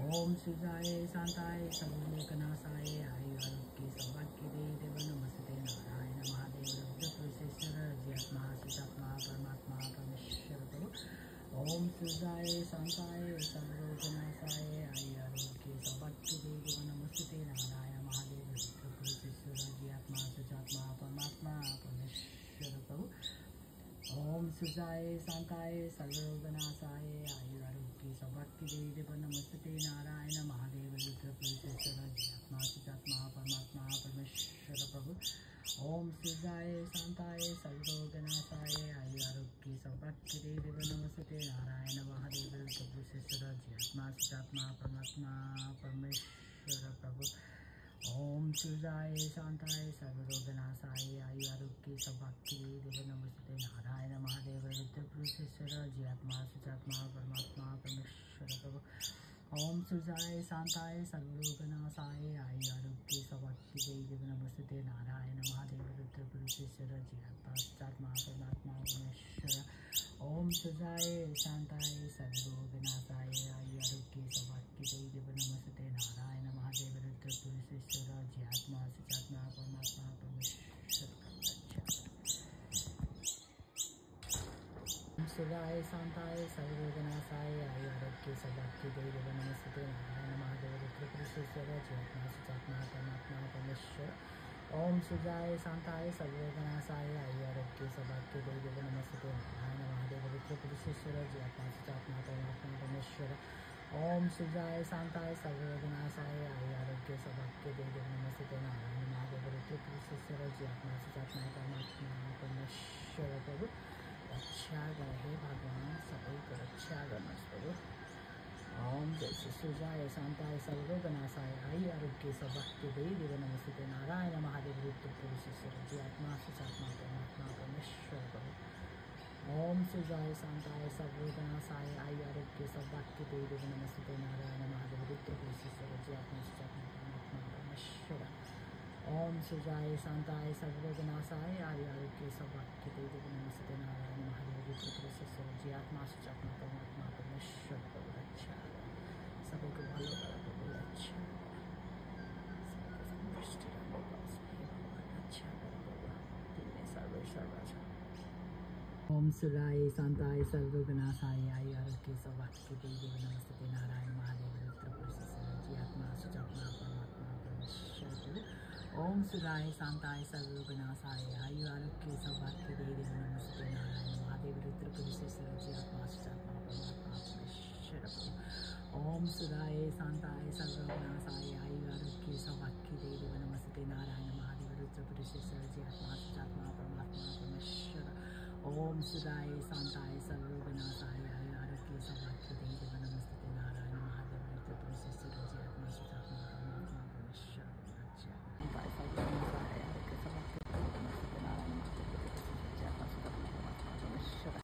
ओम सुजाय शांताय सर्वलोकनाशाय आयुर्वेद सौभाग्यदे देव नमस्ते नारायण महादेव रुद्रपुरुषेश्वर जीवात्मा सुजात्मा परमात्मा परमेश्वर प्रभु। ओम सुजाय शांताय सर्वलोकनाशाय आयुर्वेद सौभाग्यदे देव नमस्ते नारायण महादेव रुद्रपुरुषेश्वर जीवात्मा सुजात्मा परमात्मा परमेश्वर प्रभु। ओम सुजाय शांताय सर्वरोगनाशाय आयुरारोग्य सौभाग्यदे देव नमस्ते नारायण महादेव रुद्रपुरुषेश्वर जीवात्मा सुजात्मा परमात्मा परमेश्वर प्रभु। ओम सुजाय शांताय सर्वरोगनाशाय आयुरारोग्य सौभाग्यदे देव नमस्ते नारायण महादेव रुद्रपुरुषेश्वर जीवात्मा सुजात्मा परमात्मा परमेश्वर प्रभु। ओम सुजाय शांताय सर्वरोगनाशाय आयुरारोग्य सौभाग्यदे देव नमस्ते नारायण महादेव रुद्रपुरुषेश्वर जीवात्मा सुजात्मा परमात्मा परमेश्वर प्रभु। ओम सुजाय शांताय सर्वरोगनाशाय आयुरारोग्य सौभाग्यदे देव नमस्ते नारायण महादेव रुद्रपुरुषेश्वर जीवात्मा सुजात्मा परमात्मा परमेश्वर। ओम सुजाय शांताय सर्वरोगनाशाय आयुरारोग्य सौभाग्यदे देव नमस्ते नारायण महादेव रुद्रपुरुषेश्वर जीवात्मा सुजात्मा परमात्मा परमेश्वर। ओम सुजाय शांताय सर्वरोगनाशाय आयुरारोग्य सौभाग्यदे देव नमस्ते नारायण महादेव रुद्रपुरुषेश्वर जीवात्मा सुजात्मा परमात्मा परमेश्वर। ओम सुजाय शांताय सर्वरोगनाशाय आयुरारोग्य सौभाग्यदे देव नमस्ते नारायण महादेव रुद्रपुरुषेश्वर जीवात्मा सुजात्मा परमात्मा परमेश्वर। ओम सुजाय शांताय सर्वरोगनाशाय आयुरारोग्य सौभाग्यदे देव नमस्ते नारायण महादेव रुद्रपुरुषेश्वर जीवात्मा सुजात्मा परमात्मा परमेश्वर प्रभु। रक्षा हे भगवान सभी को रक्षा करना प्रभु। ओम जैसे सुजाय शांताय सर्वरोगनाशाय आयुरारोग्य सौभाग्यदे देव नमस्ते नारायण महादेव रुद्रपुरुषेश्वर जीवात्मा सुजात्मा परमात्मा परमेश्वर प्रभु। ओम सुजाय शांताय सर्वरोगनाशाय आयुरारोग्य सौभाग्यदे देव नमस्ते नारायण महादेव रुद्रपुरुषेश्वर जीवात्मा सुजात्मा परमात्मा परमेश्वर। ओम सुजाय शांताय सर्वरोगनाशाय आयुरारोग्य सौभाग्यदे देव नमस्ते नारायण महादेव रुद्रपुरुषेश्वर जीवात्मा सुजात्मा परमात्मा परमेश्वर प्रभु। रक्षा सभी को भलो करो प्रभु। रक्षा रक्षा करो प्रभु। सर्वेश्वर। ओम सुजाय शांताय सर्वरोगनाशाय आयुरारोग्य सौभाग्यदे देव नमस्ते नारायण महादेव रुद्रपुरुषेश्वर जीवात्मा सुजात्मा परमात्मा परमेश्वर। ओम सुजाय शांताय सर्वरोगनाशाय आयुरारोग्य सौभाग्यदे देव नमस्ते नारायण महादेव रुद्रपुरुषेश्वर जीवात्मा सुजात्मा परमात्मा परमेश्वर। ओम सुजाय शांताय सर्वरोगनाशाय आयुरारोग्य सौभाग्यदे देव नमस्ते नारायण महादेव रुद्रपुरुषेश्वर जीवात्मा सुजात्मा परमात्मा परमेश्वर। ओम सुजाय शांताय सर्वरोगनाशाय आयुरारोग्य सौभाग्यदे